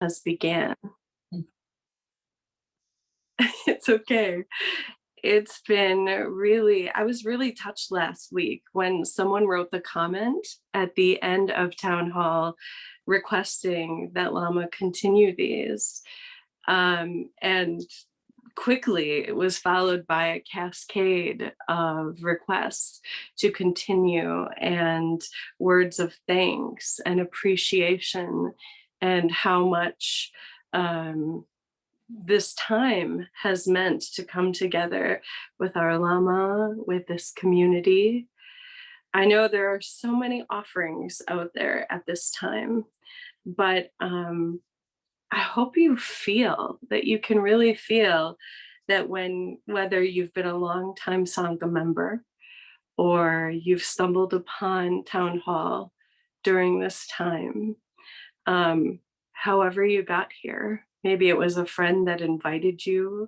has began. It's okay. It's been really, I was really touched last week when someone wrote the comment at the end of town hall requesting that Lama continue these. And quickly it was followed by a cascade of requests to continue and words of thanks and appreciation and how much this time has meant to come together with our Lama, with this community. I know there are so many offerings out there at this time, but I hope you feel that you can really feel that whether you've been a long time Sangha member or you've stumbled upon town hall during this time, however you got here, maybe it was a friend that invited you,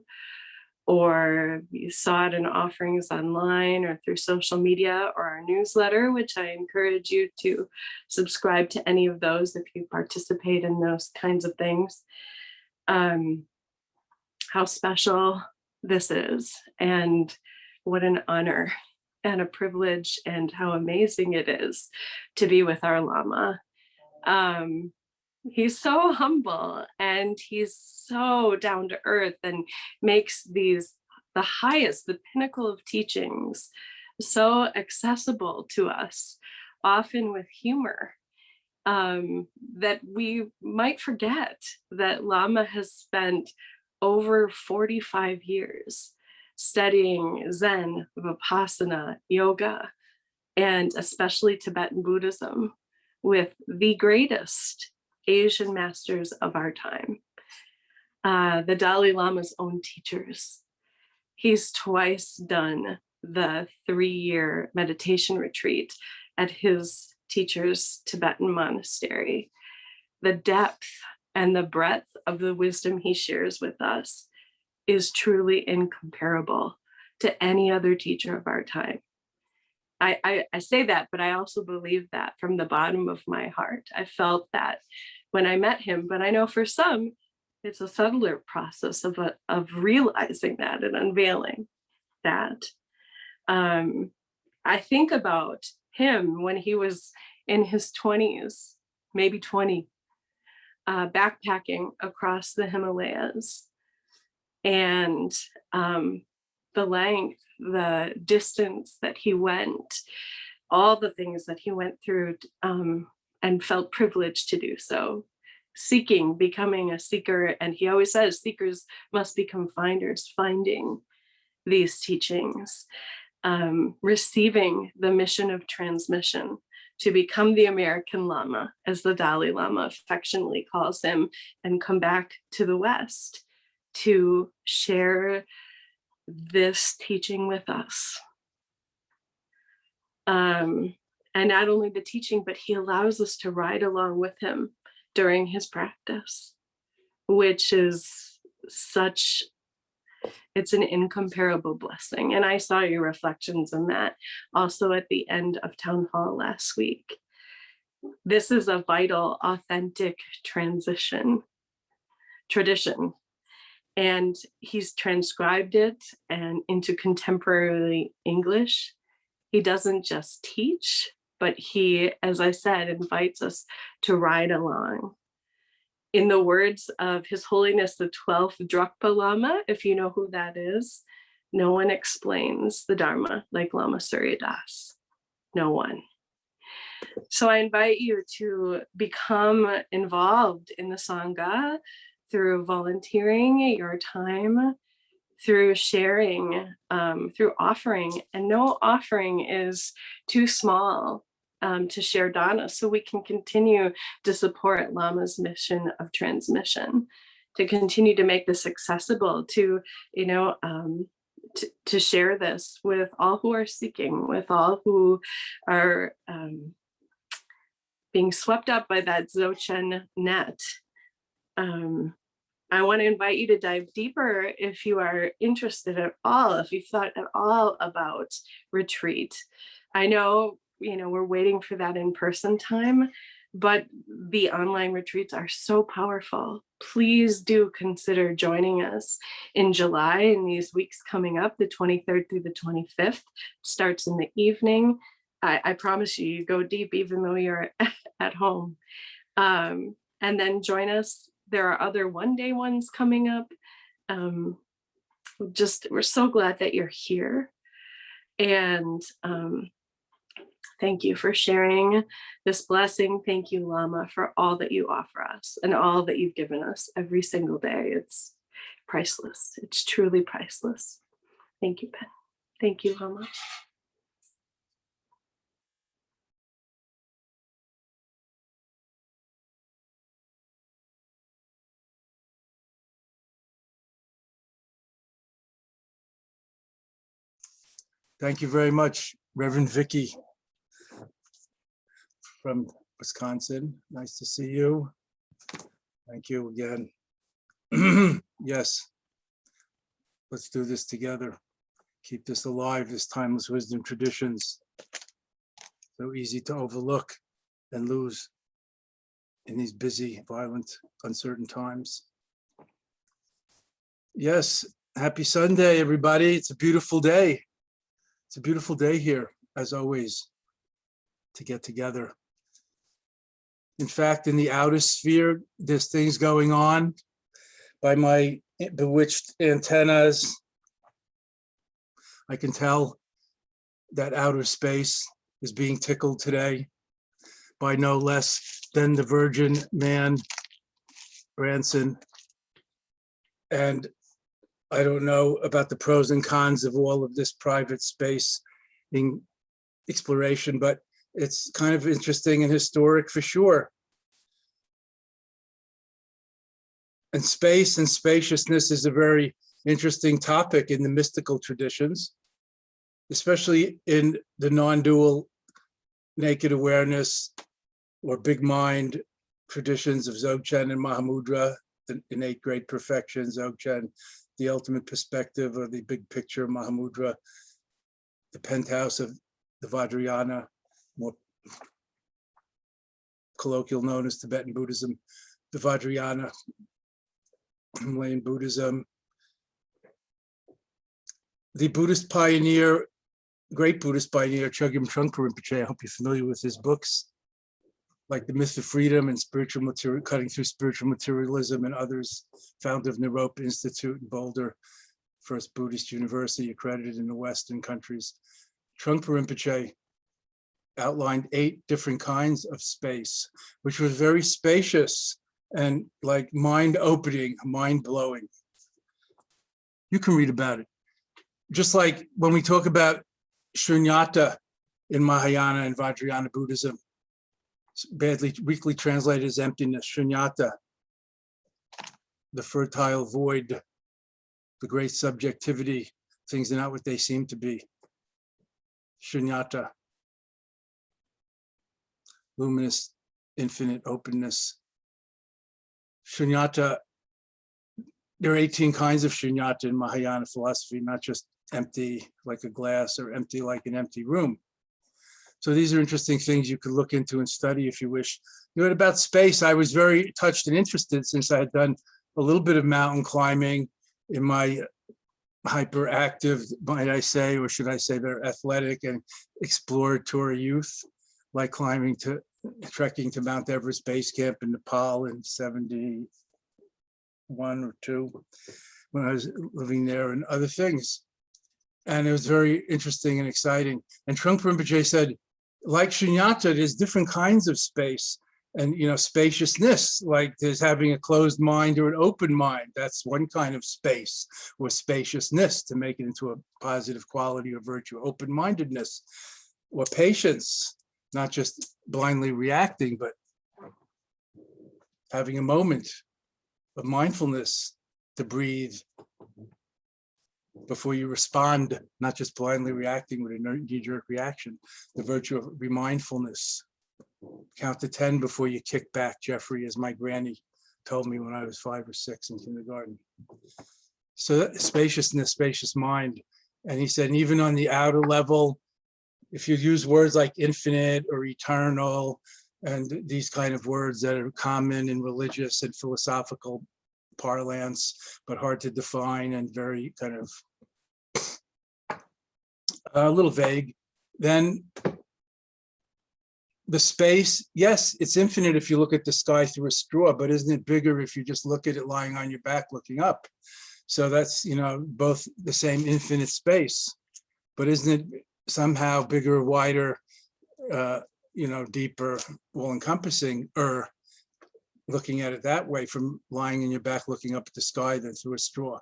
or you saw it in offerings online or through social media or our newsletter, which I encourage you to subscribe to any of those if you participate in those kinds of things. How special this is, and what an honor and a privilege, and how amazing it is to be with our Lama. He's so humble and he's so down to earth and makes these the pinnacle of teachings so accessible to us, often with humor, that we might forget that Lama has spent over 45 years studying Zen, Vipassana, yoga, and especially Tibetan Buddhism with the greatest Asian masters of our time, the Dalai Lama's own teachers. He's twice done the 3-year meditation retreat at his teacher's Tibetan monastery. The depth and the breadth of the wisdom he shares with us is truly incomparable to any other teacher of our time. I say that, but I also believe that from the bottom of my heart. I felt that when I met him, but I know for some, it's a subtler process of realizing that and unveiling that. I think about him when he was in his 20s, maybe 20, backpacking across the Himalayas, and the length, the distance that he went, all the things that he went through, and felt privileged to do so, becoming a seeker. And he always says seekers must become finders, finding these teachings, receiving the mission of transmission to become the American Lama, as the Dalai Lama affectionately calls him, and come back to the West to share this teaching with us. And not only the teaching, but he allows us to ride along with him during his practice, which is it's an incomparable blessing. And I saw your reflections on that also at the end of town hall last week. This is a vital, authentic tradition. And he's transcribed it and into contemporary English. He doesn't just teach, but he, as I said, invites us to ride along. In the words of His Holiness the 12th Drukpa Lama, if you know who that is, no one explains the Dharma like Lama Surya Das. No one. So I invite you to become involved in the Sangha through volunteering your time, through sharing, through offering. And no offering is too small to share dana, so we can continue to support Lama's mission of transmission, to continue to make this accessible, to share this with all who are seeking, with all who are being swept up by that Dzogchen net. I want to invite you to dive deeper if you are interested at all, if you've thought at all about retreat. I know, we're waiting for that in-person time, but the online retreats are so powerful. Please do consider joining us in July in these weeks coming up, the 23rd through the 25th. Starts in the evening. I promise you, you go deep even though you're at home. And then join us. There are other one-day ones coming up. We're so glad that you're here. And thank you for sharing this blessing. Thank you, Lama, for all that you offer us and all that you've given us every single day. It's priceless. It's truly priceless. Thank you, Pen. Thank you, Lama. Thank you very much, Reverend Vicky from Wisconsin. Nice to see you. Thank you again. Yes, let's do this together. Keep this alive, this timeless wisdom traditions. So easy to overlook and lose in these busy, violent, uncertain times. Yes, happy Sunday, everybody. It's a beautiful day. It's a beautiful day here, as always, to get together. In fact, in the outer sphere, there's things going on by my bewitched antennas. I can tell that outer space is being tickled today by no less than the Virgin Man, Branson. And I don't know about the pros and cons of all of this private space in exploration, but it's kind of interesting and historic for sure. And space and spaciousness is a very interesting topic in the mystical traditions, especially in the non-dual naked awareness or big mind traditions of Dzogchen and Mahamudra, the innate great perfection, Dzogchen, the ultimate perspective or the big picture of Mahamudra, the penthouse of the Vajrayana, more colloquial known as Tibetan Buddhism, the Vajrayana, Himalayan Buddhism. The Buddhist pioneer, great Buddhist pioneer, Chogyam Trungpa Rinpoche, I hope you're familiar with his books, like The Myth of Freedom and Spiritual Material, Cutting Through Spiritual Materialism, and others, founder of Naropa Institute in Boulder, first Buddhist university accredited in the Western countries. Trungpa Rinpoche outlined 8 different kinds of space, which was very spacious and like mind-opening, mind-blowing. You can read about it. Just like when we talk about shunyata in Mahayana and Vajrayana Buddhism, badly weakly translated as emptiness, shunyata, the fertile void, the great subjectivity, things are not what they seem to be. Shunyata, luminous, infinite openness. Shunyata, there are 18 kinds of shunyata in Mahayana philosophy, not just empty like a glass or empty like an empty room. So these are interesting things you could look into and study if you wish. You know, about space, I was very touched and interested since I had done a little bit of mountain climbing in my hyperactive, might I say, or should I say they're athletic and exploratory youth, like trekking to Mount Everest Base Camp in Nepal in 71 or 2, when I was living there, and other things. And it was very interesting and exciting. And Trungpa Rinpoche said, like shunyata, there's different kinds of space and, you know, spaciousness, like there's having a closed mind or an open mind. That's one kind of space, or spaciousness, to make it into a positive quality or virtue. Open-mindedness or patience, not just blindly reacting, but having a moment of mindfulness to breathe before you respond, not just blindly reacting with a knee-jerk reaction. The virtue of mindfulness. Count to 10 before you kick back, Jeffrey, as my granny told me when I was 5 or 6 in kindergarten. So that spaciousness, spacious mind. And he said, even on the outer level, if you use words like infinite or eternal and these kind of words that are common in religious and philosophical parlance, but hard to define and very kind of a little vague. Then the space, yes, it's infinite if you look at the sky through a straw, but isn't it bigger if you just look at it lying on your back looking up? So that's, you know, both the same infinite space, but isn't it somehow bigger, wider, you know, deeper, all-encompassing, or looking at it that way from lying on your back looking up at the sky than through a straw?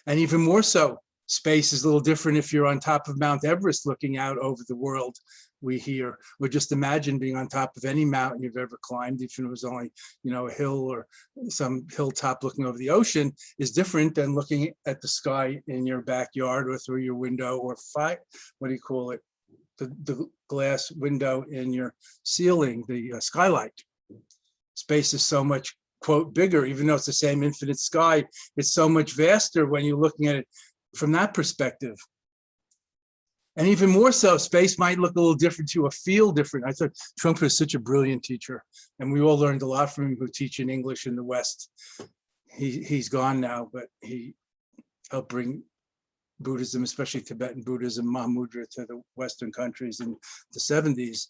And even more so, space is a little different if you're on top of Mount Everest looking out over the world we hear, or just imagine being on top of any mountain you've ever climbed, even if it was only, you know, a hill or some hilltop looking over the ocean, is different than looking at the sky in your backyard or through your window, or what do you call it? The glass window in your ceiling, the skylight. Space is so much, quote, bigger, even though it's the same infinite sky, it's so much vaster when you're looking at it from that perspective. And even more so, space might look a little different to you, or feel different. I thought Trungpa is such a brilliant teacher, and we all learned a lot from him who teach in English in the West. He's gone now, but he helped bring Buddhism, especially Tibetan Buddhism, Mahamudra, to the Western countries in the 70s.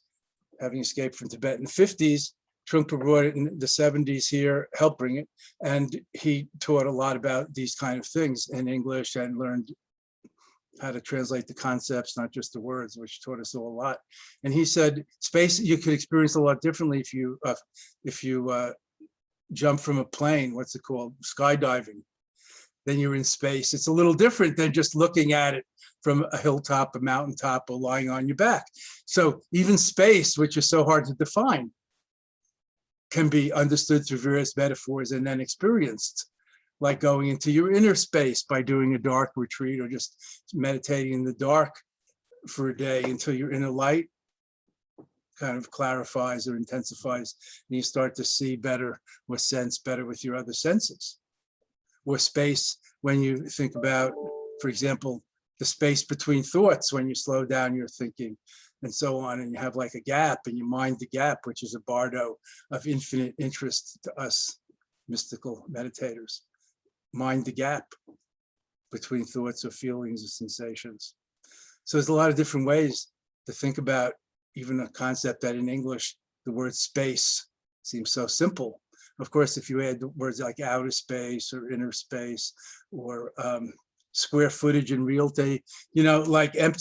Having escaped from Tibet in the 50s, Trungpa brought it in the 70s here, helped bring it, and he taught a lot about these kind of things in English and learned how to translate the concepts, not just the words, which taught us all a lot. And he said, space you could experience a lot differently if you jump from a plane, what's it called, skydiving. Then you're in space. It's a little different than just looking at it from a hilltop, a mountaintop, or lying on your back. So even space, which is so hard to define, can be understood through various metaphors and then experienced, like going into your inner space by doing a dark retreat, or just meditating in the dark for a day until your inner light kind of clarifies or intensifies, and you start to see better or sense better with your other senses. Or space, when you think about, for example, the space between thoughts, when you slow down your thinking and so on, and you have like a gap, and you mind the gap, which is a bardo of infinite interest to us mystical meditators. Mind the gap between thoughts or feelings or sensations. So there's a lot of different ways to think about even a concept that in English, the word space seems so simple. Of course, if you add the words like outer space or inner space, or square footage in realty, you know, like an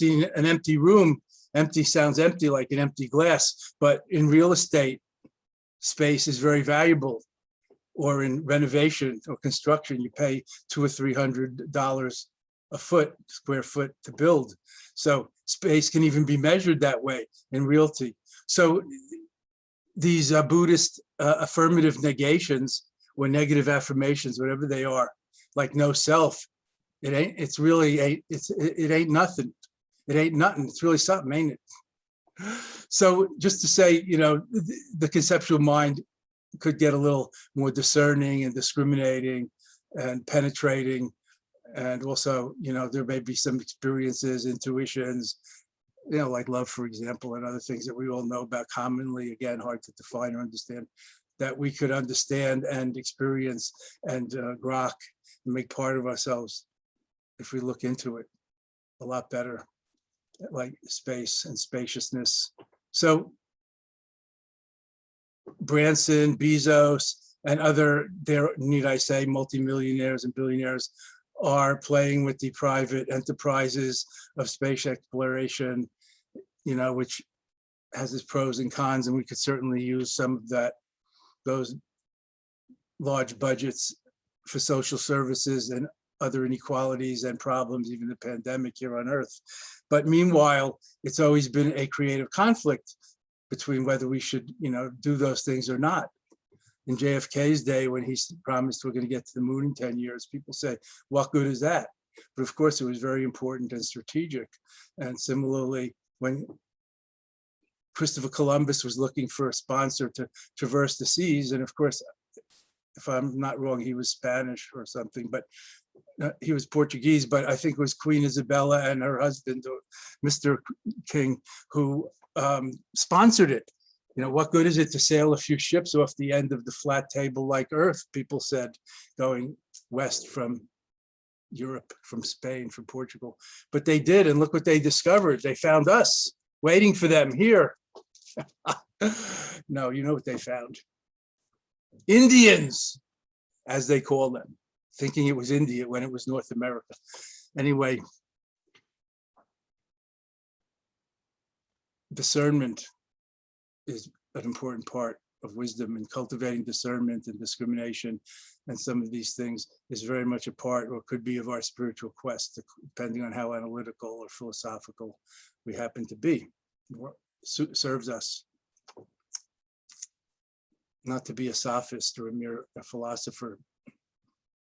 empty room, empty sounds empty like an empty glass, but in real estate, space is very valuable. Or in renovation or construction, you pay $200 or $300 a square foot to build. So space can even be measured that way in realty. So these Buddhist affirmative negations or negative affirmations, whatever they are, like no self, it ain't nothing. It ain't nothing. It's really something, ain't it? So just to say, you know, the conceptual mind could get a little more discerning and discriminating and penetrating. And also, you know, there may be some experiences, intuitions, you know, like love, for example, and other things that we all know about commonly, again, hard to define or understand, that we could understand and experience and grok and make part of ourselves if we look into it a lot better, like space and spaciousness. So Branson, Bezos, and other, need I say, multimillionaires and billionaires are playing with the private enterprises of space exploration, you know, which has its pros and cons, and we could certainly use some of those large budgets for social services and other inequalities and problems, even the pandemic here on Earth. But meanwhile, it's always been a creative conflict between whether we should, you know, do those things or not. In JFK's day, when he promised we're going to get to the moon in 10 years, people say, what good is that? But of course, it was very important and strategic. And similarly, when Christopher Columbus was looking for a sponsor to traverse the seas, and of course, if I'm not wrong, he was Spanish or something, but he was Portuguese, but I think it was Queen Isabella and her husband, Mr. King, who sponsored it. You know, what good is it to sail a few ships off the end of the flat table like Earth? People said, going west from Europe, from Spain, from Portugal. But they did, and look what they discovered. They found us waiting for them here. No, you know what they found? Indians, as they call them, thinking it was India when it was North America. Anyway, discernment is an important part of wisdom, and cultivating discernment and discrimination and some of these things is very much a part, or could be, of our spiritual quest, depending on how analytical or philosophical we happen to be. Serves us not to be a sophist or a philosopher.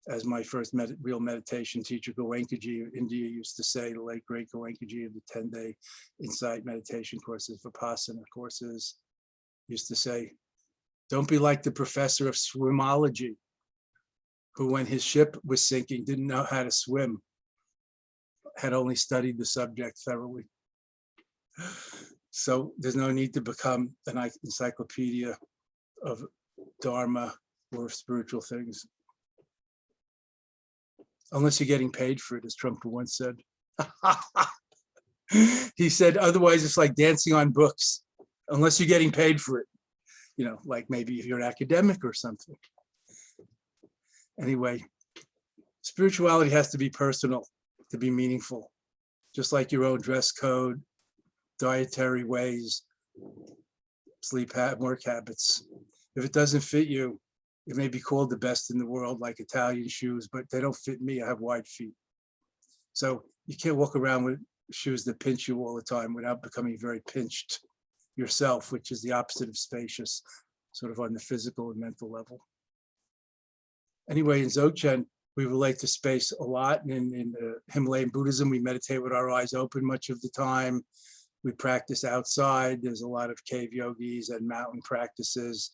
As my first real meditation teacher, Goenkaji of India, used to say, the late great Goenkaji of the 10-day insight meditation courses, Vipassana courses, used to say, don't be like the professor of swimology, who when his ship was sinking didn't know how to swim, had only studied the subject thoroughly. So there's no need to become an encyclopedia of Dharma or spiritual things, unless you're getting paid for it, as Trump once said. He said, otherwise it's like dancing on books, unless you're getting paid for it. You know, like maybe if you're an academic or something. Anyway, spirituality has to be personal to be meaningful, just like your own dress code, dietary ways, work habits. If it doesn't fit you, it may be called the best in the world, like Italian shoes, but they don't fit me. I have wide feet. So you can't walk around with shoes that pinch you all the time without becoming very pinched yourself, which is the opposite of spacious, sort of on the physical and mental level. Anyway, in Dzogchen, we relate to space a lot. And in Himalayan Buddhism, we meditate with our eyes open much of the time. We practice outside. There's a lot of cave yogis and mountain practices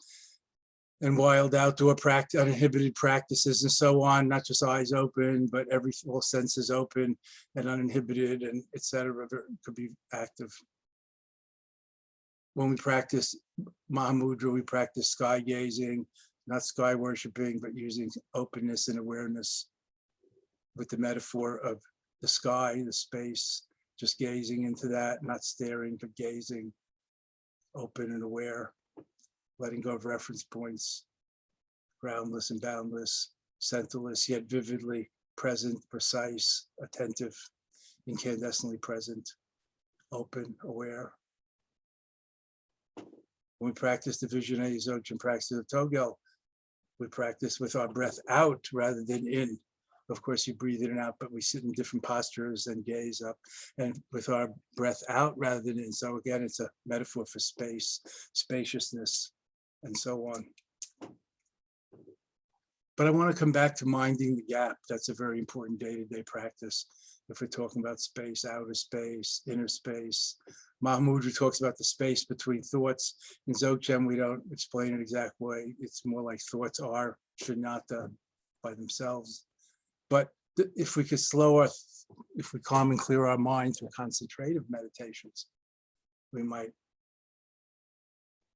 and wild outdoor practice, uninhibited practices and so on, not just eyes open, but all senses open and uninhibited and etc. could be active. When we practice Mahamudra, we practice sky gazing, not sky worshiping, but using openness and awareness with the metaphor of the sky, the space, just gazing into that, not staring, but gazing, open and aware, letting go of reference points, groundless and boundless, centerless, yet vividly present, precise, attentive, incandescently present, open, aware. When we practice the Vijayanagara Dzogchen practice of Togel, we practice with our breath out rather than in. Of course, you breathe in and out, but we sit in different postures and gaze up, and with our breath out rather than in. So again, it's a metaphor for space, spaciousness, and so on. But I want to come back to minding the gap. That's a very important day-to-day practice. If we're talking about space, outer space, inner space. Mahamudra talks about the space between thoughts. In Dzogchen, we don't explain it exact way. It's more like thoughts are shunyata by themselves. But if we could if we calm and clear our mind through concentrative meditations, we might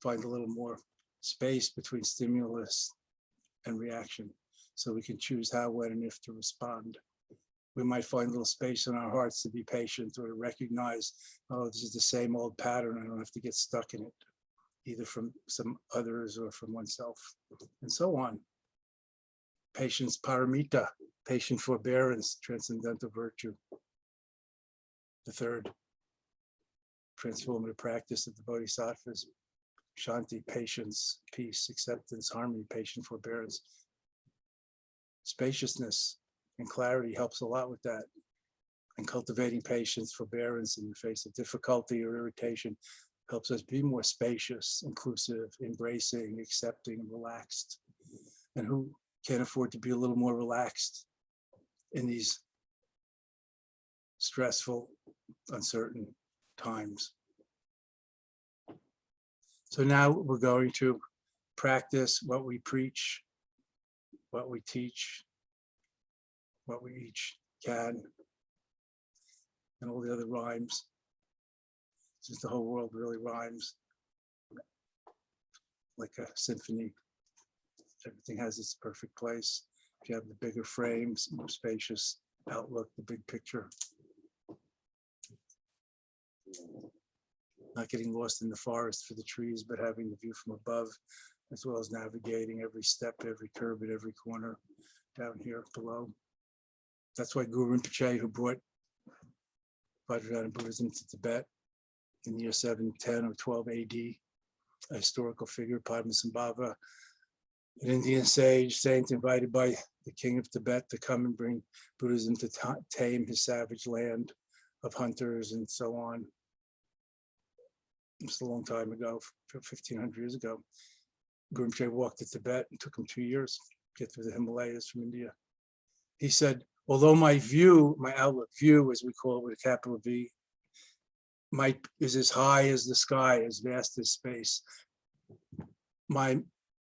find a little more space between stimulus and reaction, so we can choose how, when, and if to respond. We might find a little space in our hearts to be patient, or to recognize, oh, this is the same old pattern. I don't have to get stuck in it, either from some others or from oneself, and so on. Patience, paramita, patient forbearance, transcendental virtue. The third transformative practice of the Bodhisattvas, shanti, patience, peace, acceptance, harmony, patient forbearance. Spaciousness and clarity helps a lot with that. And cultivating patience, forbearance in the face of difficulty or irritation helps us be more spacious, inclusive, embracing, accepting, and relaxed. And who can't afford to be a little more relaxed in these stressful, uncertain times? So now we're going to practice what we preach, what we teach, what we each can, and all the other rhymes, since the whole world really rhymes. like a symphony. Everything has its perfect place. If you have the bigger frames, more spacious outlook, the big picture. Not getting lost in the forest for the trees, but having the view from above, as well as navigating every step, every curve at every corner down here below. That's why Guru Rinpoche, who brought Vajrayana Buddhism to Tibet in the year 710 or 12 AD, a historical figure, Padmasambhava, an Indian sage, saint invited by the king of Tibet to come and bring Buddhism to tame his savage land of hunters and so on. It's a long time ago, 1500 years ago. Guru Rinpoche walked to Tibet and took him 2 years to get through the Himalayas from India. He said, although my view, my outlook, view as we call it with a capital V, is as high as the sky, as vast as space, my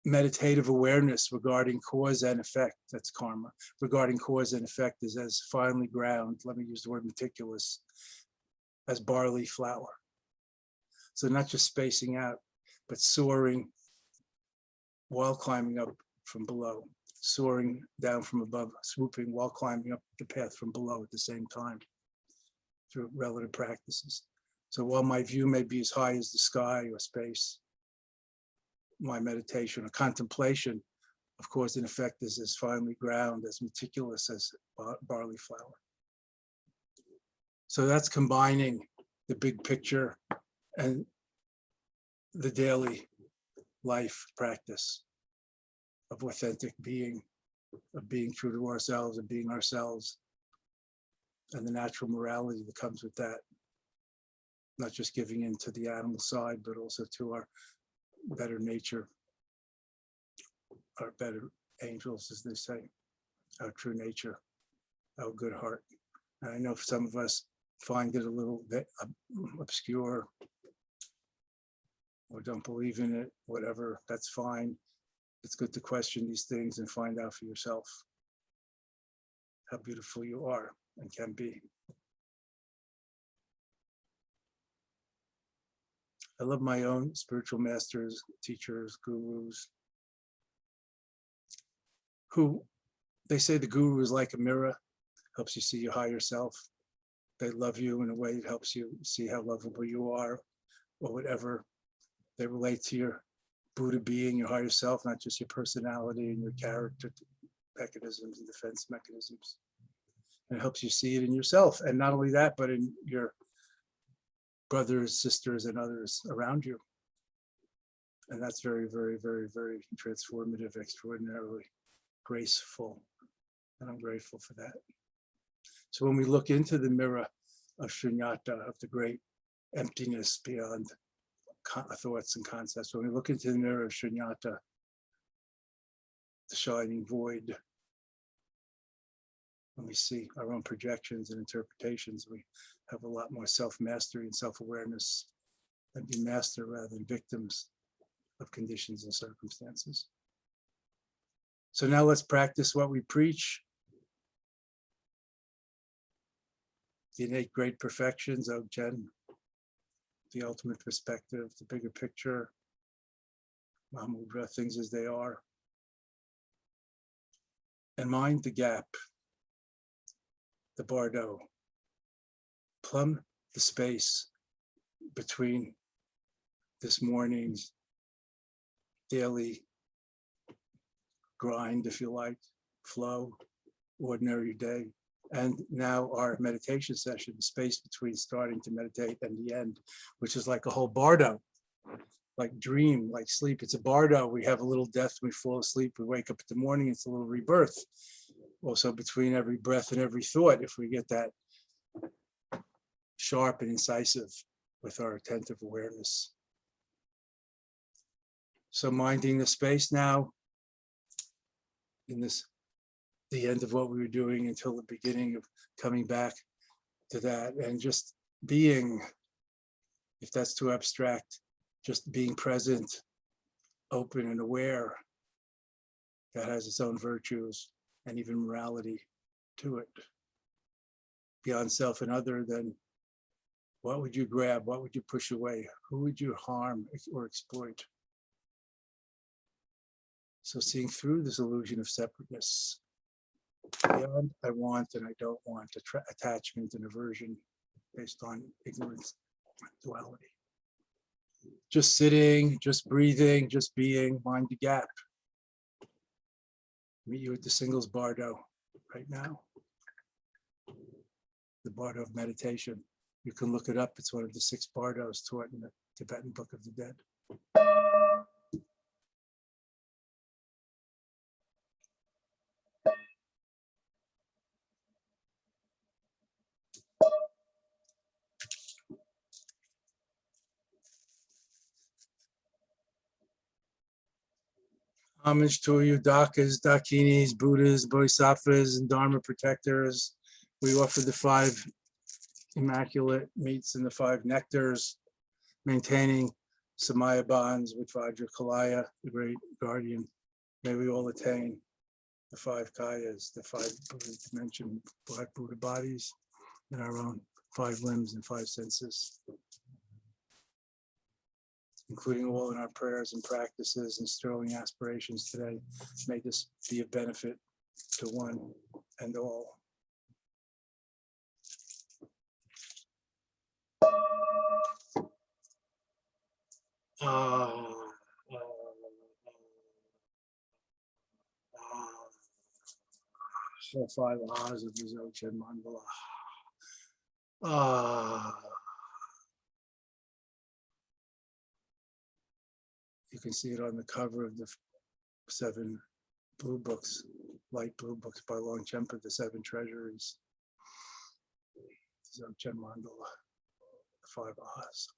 meditative awareness regarding cause and effect, that's karma, regarding cause and effect is as finely ground, let me use the word meticulous, as barley flour. So not just spacing out, but soaring while climbing up from below, soaring down from above, swooping while climbing up the path from below at the same time through relative practices. So while my view may be as high as the sky or space, my meditation or contemplation of cause and effect is as finely ground, as meticulous as barley flour. So that's combining the big picture and the daily life practice of authentic being, of being true to ourselves and being ourselves, and the natural morality that comes with that. Not just giving in to the animal side, but also to our better nature, our better angels, as they say, our true nature, our good heart. And I know for some of us find it a little bit obscure or don't believe in it, whatever, that's fine. It's good to question these things and find out for yourself how beautiful you are and can be. I love my own spiritual masters, teachers, gurus, who they say the guru is like a mirror, helps you see your higher self. They love you in a way that helps you see how lovable you are, or whatever. They relate to your Buddha being, your higher self, not just your personality and your character mechanisms and defense mechanisms. And it helps you see it in yourself. And not only that, but in your brothers, sisters, and others around you. And that's very, very, very, very transformative, extraordinarily graceful. And I'm grateful for that. So when we look into the mirror of Shunyata, of the great emptiness beyond thoughts and concepts, when we look into the mirror of Shunyata, the shining void, when we see our own projections and interpretations, we have a lot more self-mastery and self-awareness, and be master rather than victims of conditions and circumstances. So now let's practice what we preach. The innate great perfections of Jen, the ultimate perspective, the bigger picture, Mahamudra, things as they are. And mind the gap, the bardo, plumb the space between this morning's daily grind, if you like, flow, ordinary day, and now our meditation session, the space between starting to meditate and the end, which is like a whole bardo, like dream, like sleep. It's a bardo. We have a little death, we fall asleep, we wake up in the morning, it's a little rebirth. Also between every breath and every thought, if we get that sharp and incisive with our attentive awareness. So minding the space now, in this, the end of what we were doing until the beginning of coming back to that, and just being, if that's too abstract, just being present, open and aware, that has its own virtues and even morality to it. Beyond self and other, then what would you grab? What would you push away? Who would you harm or exploit? So seeing through this illusion of separateness, beyond I want and I don't want, attachment and aversion based on ignorance, duality. Just sitting, just breathing, just being, mind the gap. Meet you at the Singles Bardo right now. The Bardo of meditation. You can look it up. It's one of the 6 bardos taught in the Tibetan Book of the Dead. Homage to you, Dakas, Dakinis, Buddhas, Bodhisattvas, and Dharma protectors. We offer the 5 immaculate meats and the 5 nectars, maintaining Samaya bonds with Vajrakalaya, the great guardian. May we all attain the 5 kayas, the 5 Buddha dimension, 5 Buddha bodies, and our own 5 limbs and 5 senses, including all in our prayers and practices and sterling aspirations today. May this be a benefit to one and all. The 5 ahs of the Dzogchen mandala. You can see it on the cover of the 7 blue books, light blue books by Longchenpa, the 7 treasuries. Dzogchen mandala, the 5 ahs.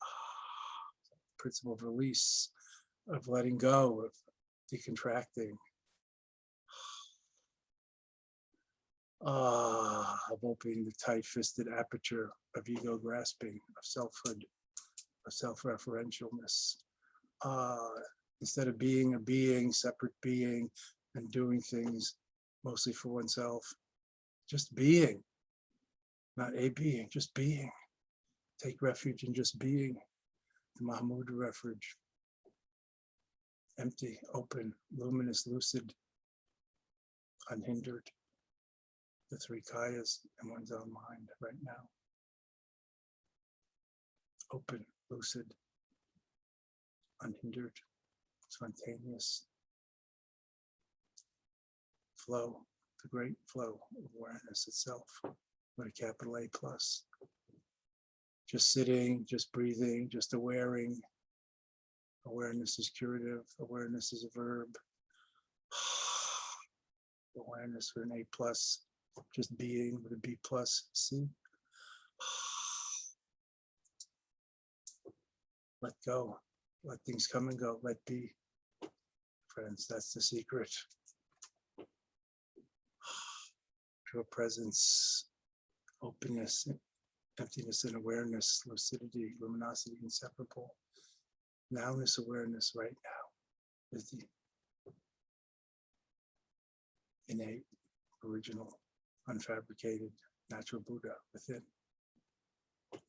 Principle of release, of letting go, of decontracting. Of opening the tight-fisted aperture of ego grasping, of selfhood, of self-referentialness. Instead of being a being, separate being, and doing things mostly for oneself, just being, not a being, just being. Take refuge in just being, the Mahamudra refuge. Empty, open, luminous, lucid, unhindered. The 3 kayas in one's own mind right now. Open, lucid, unhindered, spontaneous flow, the great flow of awareness itself, with a capital A plus. Just sitting, just breathing, just awareing. Awareness is curative, awareness is a verb. Awareness with an A plus. Just being with a B plus, see? Let go, let things come and go, let be. Friends, that's the secret. Pure presence, openness, emptiness and awareness, lucidity, luminosity, inseparable. Nowness awareness right now is the innate, original, unfabricated, natural Buddha within.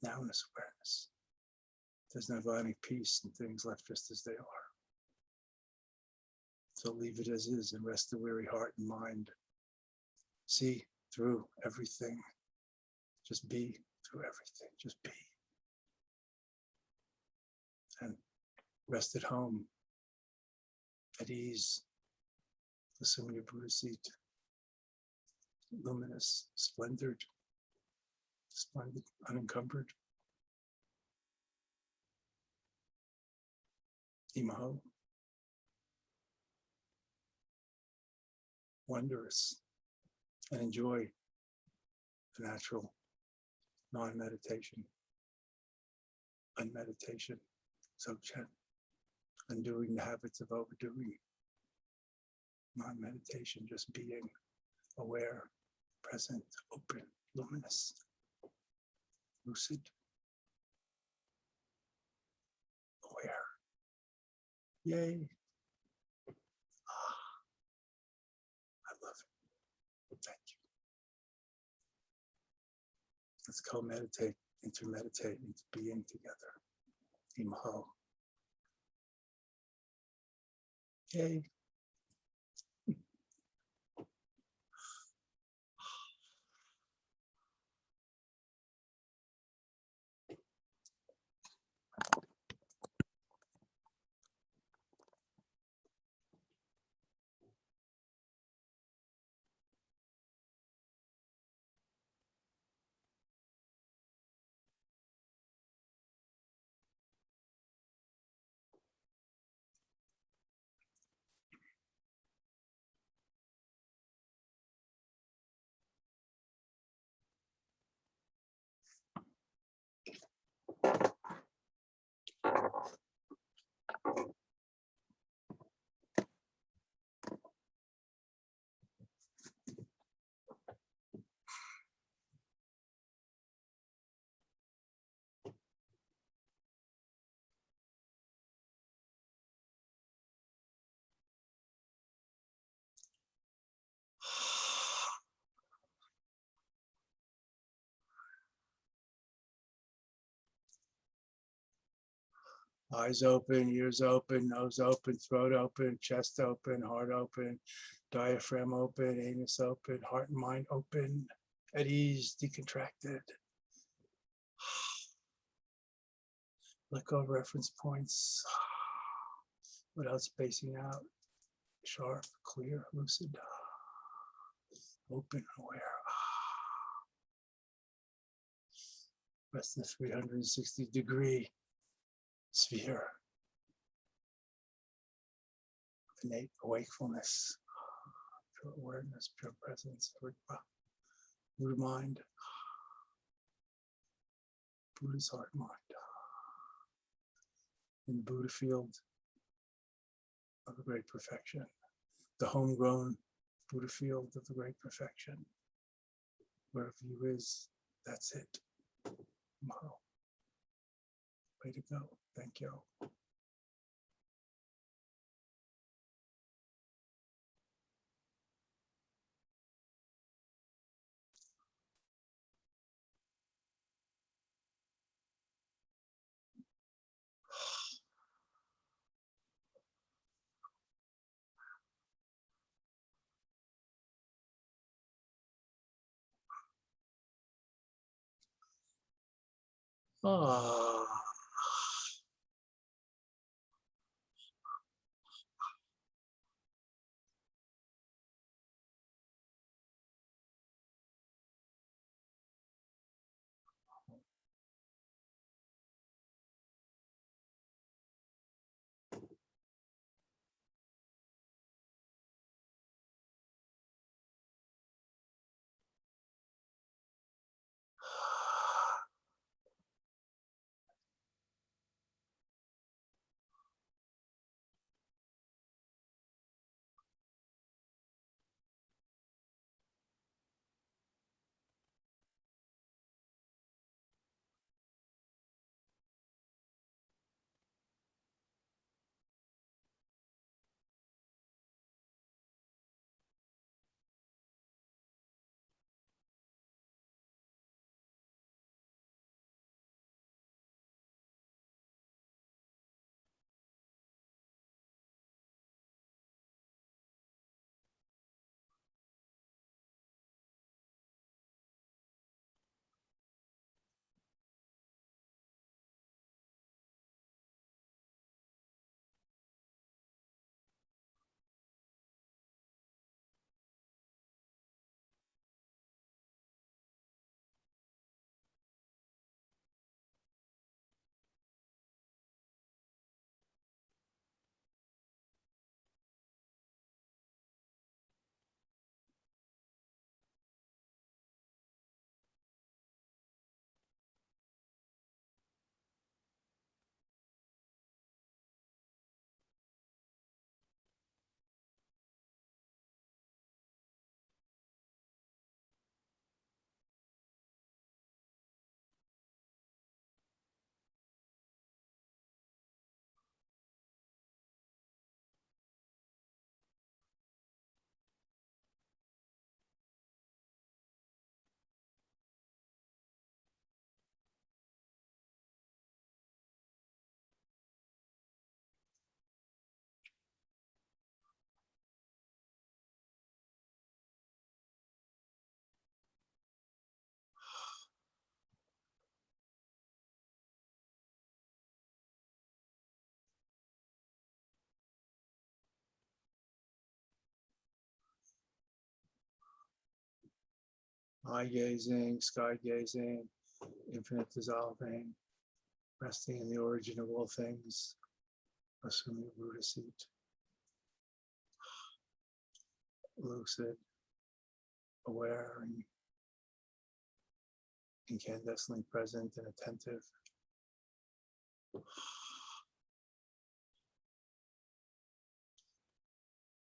Nowness awareness. There's nirvanic peace and things left just as they are. So leave it as is and rest the weary heart and mind. See through everything. Just be through everything. Just be. And rest at home, at ease. Assume your Buddha seat. Luminous, splendid, unencumbered. Imaho. Wondrous. And enjoy the natural non-meditation, unmeditation, Dzogchen, undoing the habits of overdoing, non-meditation, just being aware, present, open, luminous, lucid, aware. Yay. I love it. Thank you. Let's co-meditate, intermeditate, into being together. Imaho. Yay. Eyes open, ears open, nose open, throat open, chest open, heart open, diaphragm open, anus open, heart and mind open, at ease, decontracted. Let go of reference points without spacing out. Sharp, clear, lucid, open, aware. Rest in the 360-degree sphere of innate wakefulness, pure awareness, pure presence, Buddha mind, Buddha's heart mind, in the Buddha field of the great perfection, the homegrown Buddha field of the great perfection. Wherever you is, that's it. Mahalo. Way to go. Thank you. Ah. Eye gazing, sky gazing, infinite dissolving, resting in the origin of all things, assuming Buddha seat, lucid, aware, and incandescently present and attentive.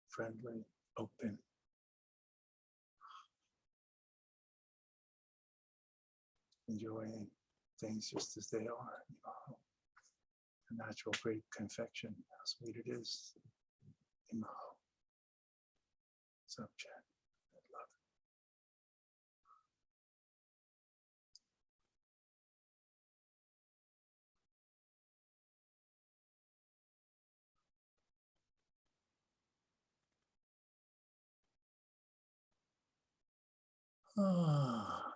Friendly, open. Enjoying things just as they are. The natural great confection, how sweet it is. Imaho. Subject. Ah.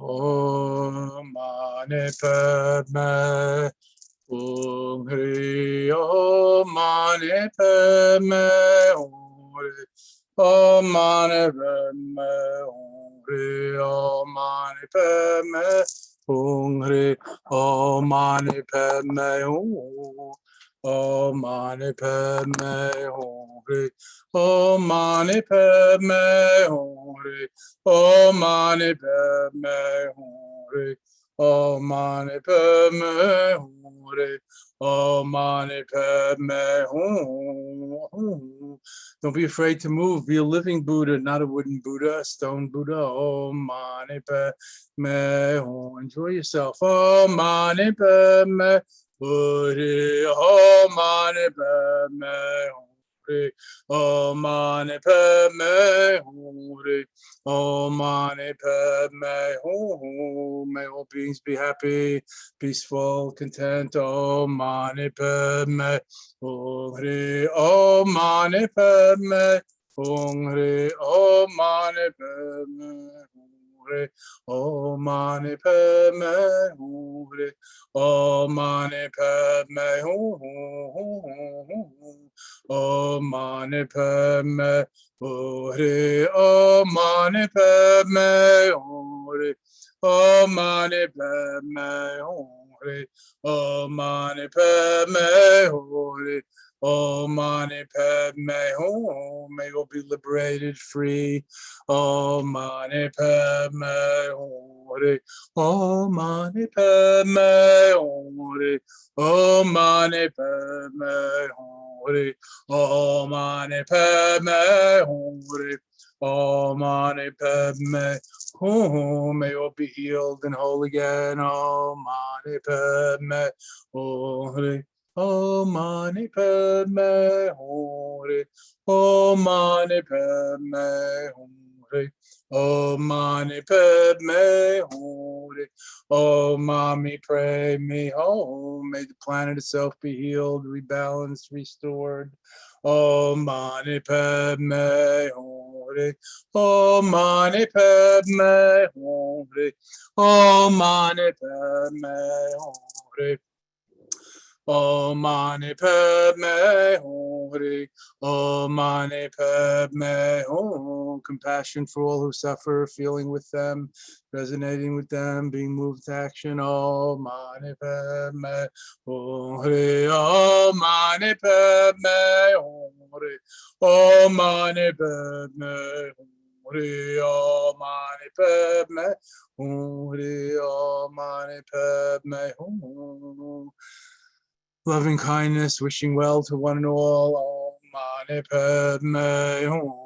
Om Mani Padme Hum Hri Om Mani Padme Hum Hri Om Mani Padme Hum Hri Om Mani Padme Hum Hri Om Mani Padme Hum Om Mani Padme Hum Hri Om Mani Padme Hum Hri Om Mani Padme Hum Hri Om Mani Padme Hum Hri Om Mani Padme Hum. Don't be afraid to move. Be a living Buddha, not a wooden Buddha, a stone Buddha. Om Mani Padme Hum. Enjoy yourself. Om Mani Padme Hri. Om Mani Padme Hum. Om Mani Padme Hum. Om Mani Padme Hum. May all beings be happy, peaceful, content. Om Mani Padme Hum. Om Mani Padme Hum. Om Mani Padme Hum. Om Mani Padme Hum. Om Mani Padme Hum. Om Mani Padme Hum. Om Mani Padme Hum. Om Mani Padme Hum. Om Mani Padme Hum. Om Mani Padme Hum. May all be liberated, free. Om Mani Padme Hum. Om Mani Padme Hum. Om Mani Padme Hum. Om Mani Padme Hum. Om Mani Padme Hum. May all be healed and whole again. Om Mani Padme Hum. Om Mani Padme Hum. Om Mani Padme Hum. Om Mani Padme Hum. Om Mani Padme Hum. May the planet itself be healed, rebalanced, restored. Om Mani Padme Hum. Om Mani Padme Hum. Om Mani Padme Hum. Om Mani Padme Hum. Om Mani Padme Hum. Compassion for all who suffer, feeling with them, resonating with them, being moved to action. Om Mani Padme Hum. Om Mani Padme Hum. Om Mani Padme Hum. Om Mani Padme Hum. Om Mani Padme Hum. Loving kindness, wishing well to one and all. Om Mani Padme Hum.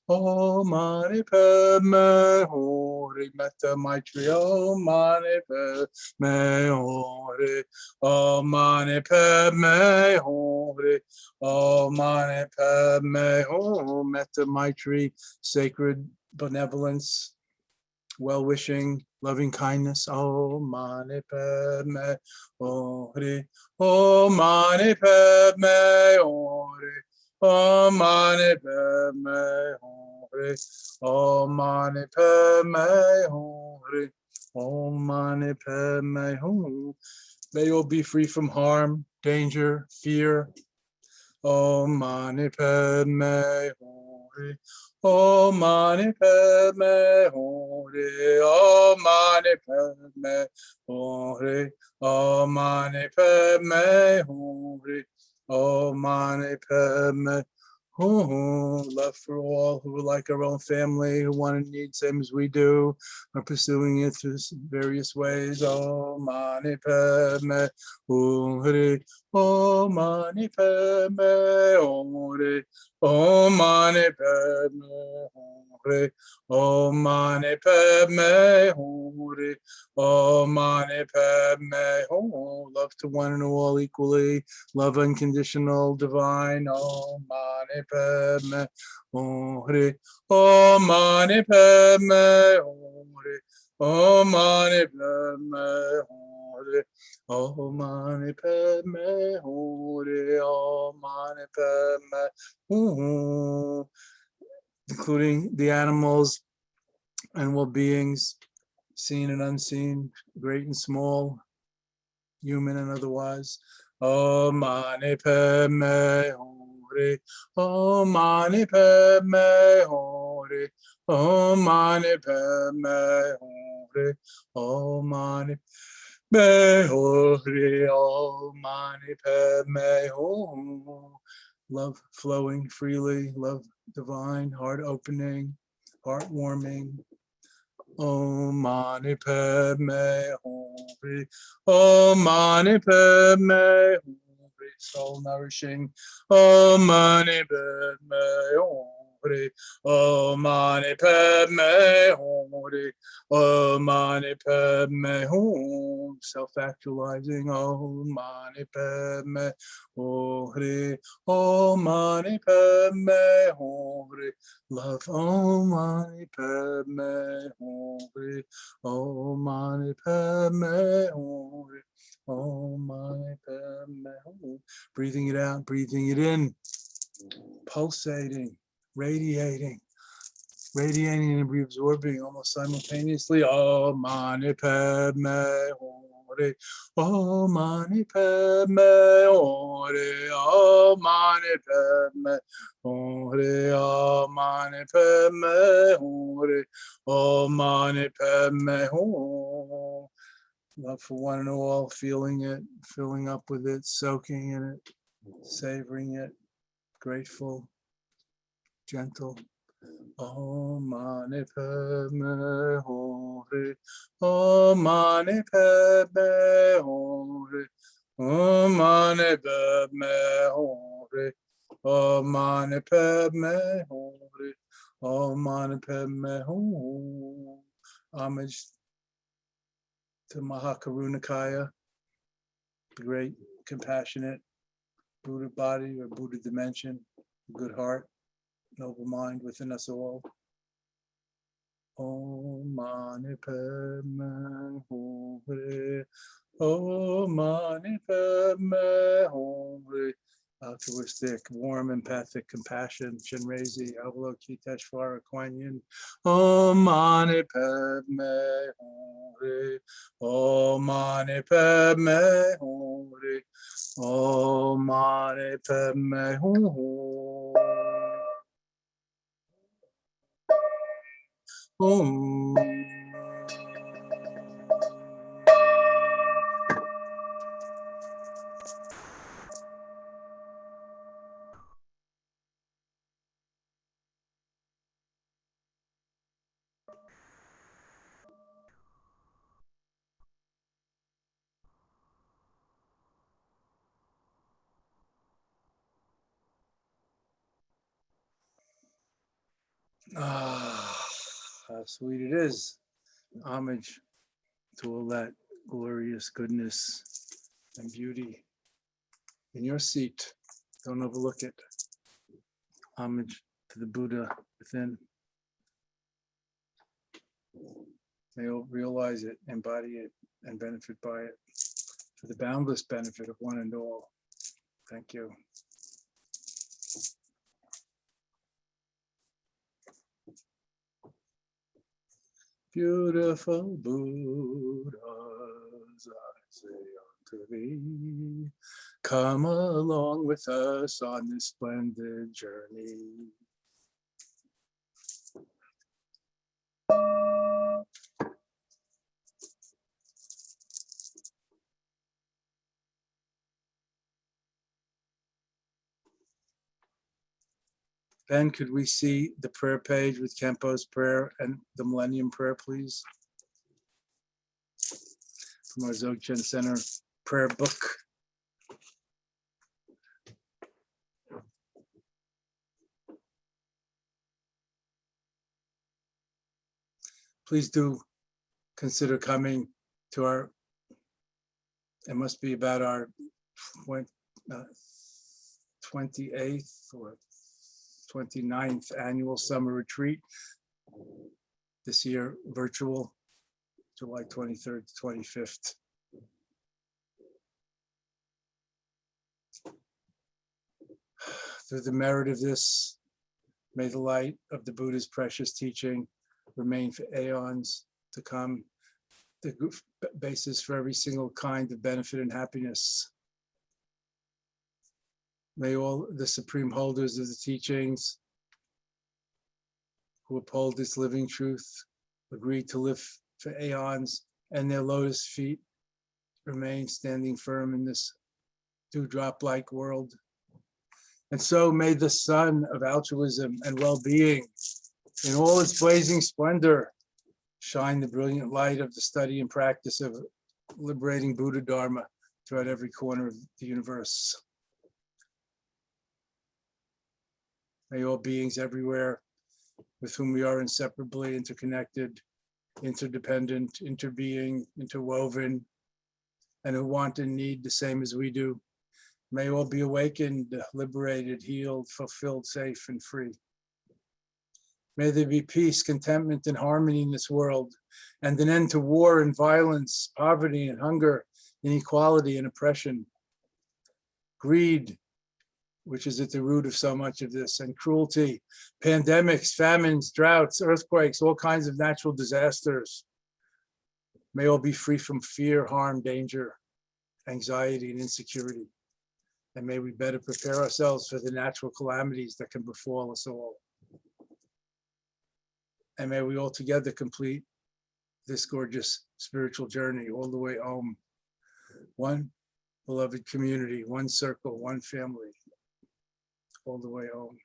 Om Mani Padme Hum. Metta Maitri. Om Mani Padme Hum. Om Mani Padme Hum. Om Mani Padme Hum. Metta Maitri, sacred benevolence, well-wishing, loving kindness. Om Mani Padme Hum. Om Mani Padme Hum. Om Mani Padme Hum. Om Mani Padme Hum. Om Mani Padme Hum. May you all be free from harm, danger, fear. Om Mani Padme Hum. Om Mani Padme Hum. Om Mani Padme Hum. Om Mani Padme Hum. Om Mani Padme Hum. Love for all who are like our own family, who want and need same as we do, are pursuing it through various ways. Om Mani Padme Hum. Om Mani Padme Hum. Om Mani Padme Hum. Om Mani Padme Hum. Om Mani Padme Hum. Love to one and all equally, love unconditional, divine. Om Mani Padme Hum. Om Mani Padme Hum. Om Mani Padme Hum. Om Mani Padme Hum. Om Mani Padme Hum. Including the animals and well-beings, seen and unseen, great and small, human and otherwise. Om Mani Padme Hum. Om Mani Padme Hum. Om Mani Padme Hum. Om Mani Padme Hum. Om Mani Padme Hum. Love flowing freely, love divine, heart opening, heartwarming. Om Mani Padme Hum. Om Mani Padme Hum. Soul nourishing. Om Mani Padme Hum. Om Mani Padme Hum. Om Mani Padme Hum. Self-actualizing. Om Mani Padme Hum. Om Mani Padme Hum. Love. Om Mani Padme Hum. Om Mani Padme Hum. Om Mani Padme Hum. Breathing it out, breathing it in, pulsating, radiating, radiating and reabsorbing almost simultaneously. Om Mani Padme Hum. Om Mani Padme Hum. Om Mani Padme Hum. Om Mani Padme Hum. Om Mani Padme Hum. Love for one and all, feeling it, filling up with it, soaking in it, savoring it, grateful, gentle. Om Mani Padme Hum. Om Mani Padme Hum. Om Mani Padme Hum. Om Mani Padme Hum. Om Mani Padme Hum. Homage to Mahakarunakaya, the great compassionate Buddha body or Buddha dimension, good heart, noble mind within us all. Om Mani Padme Hum. Om Mani Padme Hum. Altruistic, warm, empathic compassion, Shinrezi, Avalokiteshvara, Kuan Yin. Om Mani Padme Hum. Om Mani Padme Hum. Om Mani Padme Hum. Om. Ah, how sweet it is. Homage to all that glorious goodness and beauty in your seat. Don't overlook it. Homage to the Buddha within. May all realize it, embody it, and benefit by it for the boundless benefit of one and all. Thank you. Beautiful Buddhas, I say unto thee, come along with us on this splendid journey. Ben, could we see the prayer page with Kempo's prayer and the Millennium Prayer, please? From our Dzogchen Center prayer book. Please do consider coming to our, it must be about our 28th or 29th annual summer retreat. this year, virtual, July 23rd to 25th. Through the merit of this, may the light of the Buddha's precious teaching remain for aeons to come, the basis for every single kind of benefit and happiness. May all the supreme holders of the teachings who uphold this living truth agree to live for aeons, and their lotus feet remain standing firm in this dewdrop-like world. And so may the sun of altruism and well-being in all its blazing splendor shine the brilliant light of the study and practice of liberating Buddha Dharma throughout every corner of the universe. May all beings everywhere with whom we are inseparably interconnected, interdependent, interbeing, interwoven, and who want and need the same as we do, may all be awakened, liberated, healed, fulfilled, safe, and free. May there be peace, contentment, and harmony in this world, and an end to war and violence, poverty and hunger, inequality and oppression, greed, which is at the root of so much of this, and cruelty, pandemics, famines, droughts, earthquakes, all kinds of natural disasters. May all be free from fear, harm, danger, anxiety, and insecurity. And may we better prepare ourselves for the natural calamities that can befall us all. And may we all together complete this gorgeous spiritual journey all the way home. One beloved community, one circle, one family, all the way home.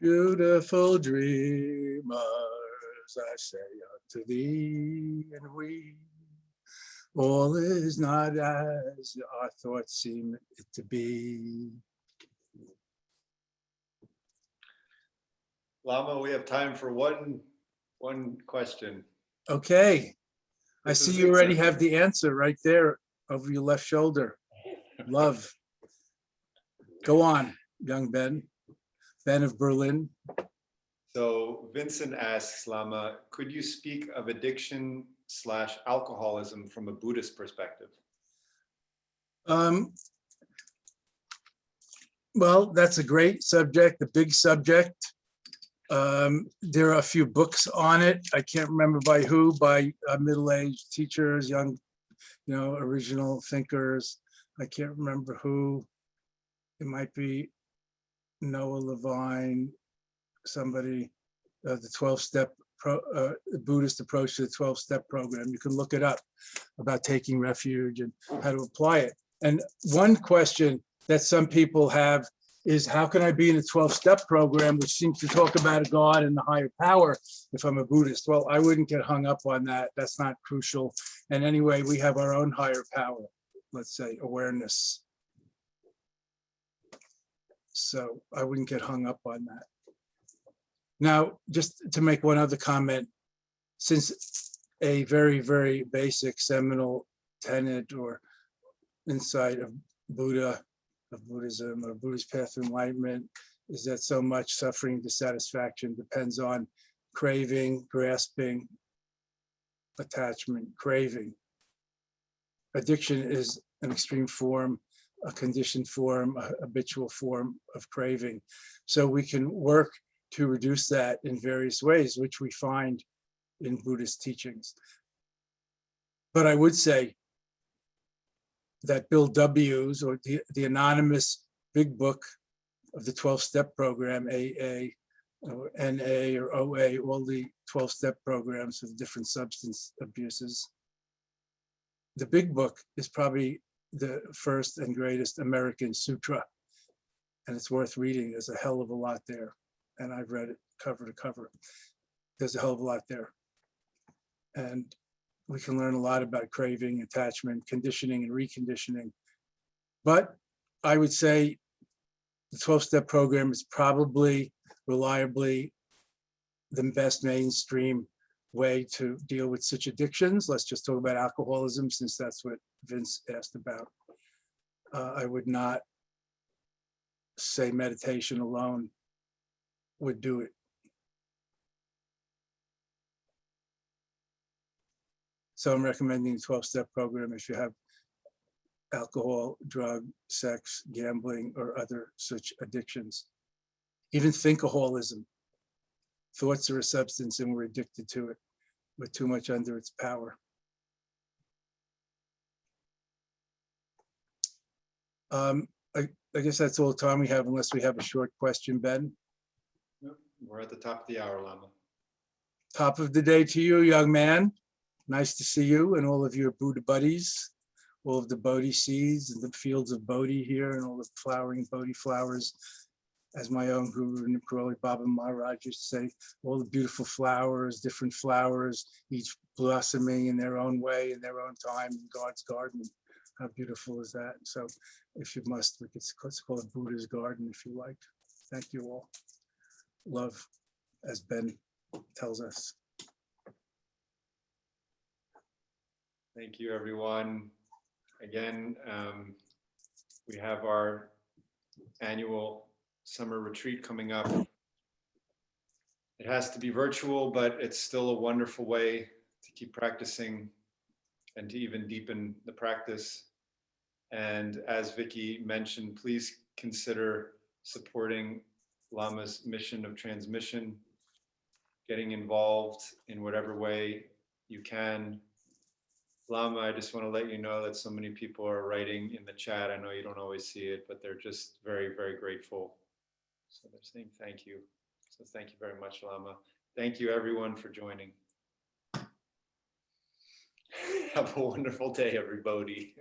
Beautiful dreamers, I say unto thee, and we, all is not as our thoughts seem it to be. Lama, we have time for one question. Okay, I This see is you already accepted. have the answer right there over your left shoulder. Love. Go on, young Ben. Ben of Berlin. So Vincent asks, Lama, could you speak of addiction / alcoholism from a Buddhist perspective? Well, that's a great subject, a big subject. There are a few books on it. I can't remember by who, by middle-aged teachers, young, original thinkers. I can't remember who. It might be Noah Levine, somebody, the 12-step Buddhist approach to the 12-step program. You can look it up about taking refuge and how to apply it. And one question that some people have is, how can I be in a 12-step program, which seems to talk about God and the higher power, if I'm a Buddhist? Well, I wouldn't get hung up on that. That's not crucial. And anyway, we have our own higher power, let's say, awareness. So I wouldn't get hung up on that. Now, just to make one other comment, since a very, very basic seminal tenet or insight of Buddha, of Buddhism, or Buddha's path of enlightenment is that so much suffering dissatisfaction depends on craving, grasping, attachment, craving. Addiction is an extreme form, a conditioned form, a habitual form of craving. So we can work to reduce that in various ways, which we find in Buddhist teachings. But I would say that Bill W.'s, or the anonymous big book of the 12-step program, AA, or NA, or OA, all the 12-step programs with different substance abuses. The big book is probably the first and greatest American sutra, and it's worth reading. There's a hell of a lot there, and I've read it cover to cover. There's a hell of a lot there. And we can learn a lot about craving, attachment, conditioning, and reconditioning. But I would say the 12-step program is probably reliably the best mainstream way to deal with such addictions. Let's just talk about alcoholism, since that's what Vince asked about. I would not say meditation alone would do it. So I'm recommending the 12-step program if you have alcohol, drug, sex, gambling, or other such addictions. Even thinkaholism. Thoughts are a substance and we're addicted to it with too much under its power. I guess that's all the time we have, unless we have a short question, Ben. We're at the top of the hour, Lama. Top of the day to you, young man. Nice to see you and all of your Buddha buddies, all of the Bodhi seeds and the fields of Bodhi here and all the flowering Bodhi flowers. As my own Guru Karoli Baba Maharaj used to say, all the beautiful flowers, different flowers, each blossoming in their own way, in their own time in God's garden. How beautiful is that? So if you must, let's call it Buddha's garden if you like. Thank you all. Love, as Ben tells us. Thank you, everyone. Again, we have our annual summer retreat coming up. It has to be virtual, but it's still a wonderful way to keep practicing and to even deepen the practice. And as Vicky mentioned, please consider supporting Lama's mission of transmission, getting involved in whatever way you can. Lama, I just want to let you know that so many people are writing in the chat. I know you don't always see it, but they're just very, very grateful. So they're saying thank you. So thank you very much, Lama. Thank you, everyone, for joining. Have a wonderful day, everybody.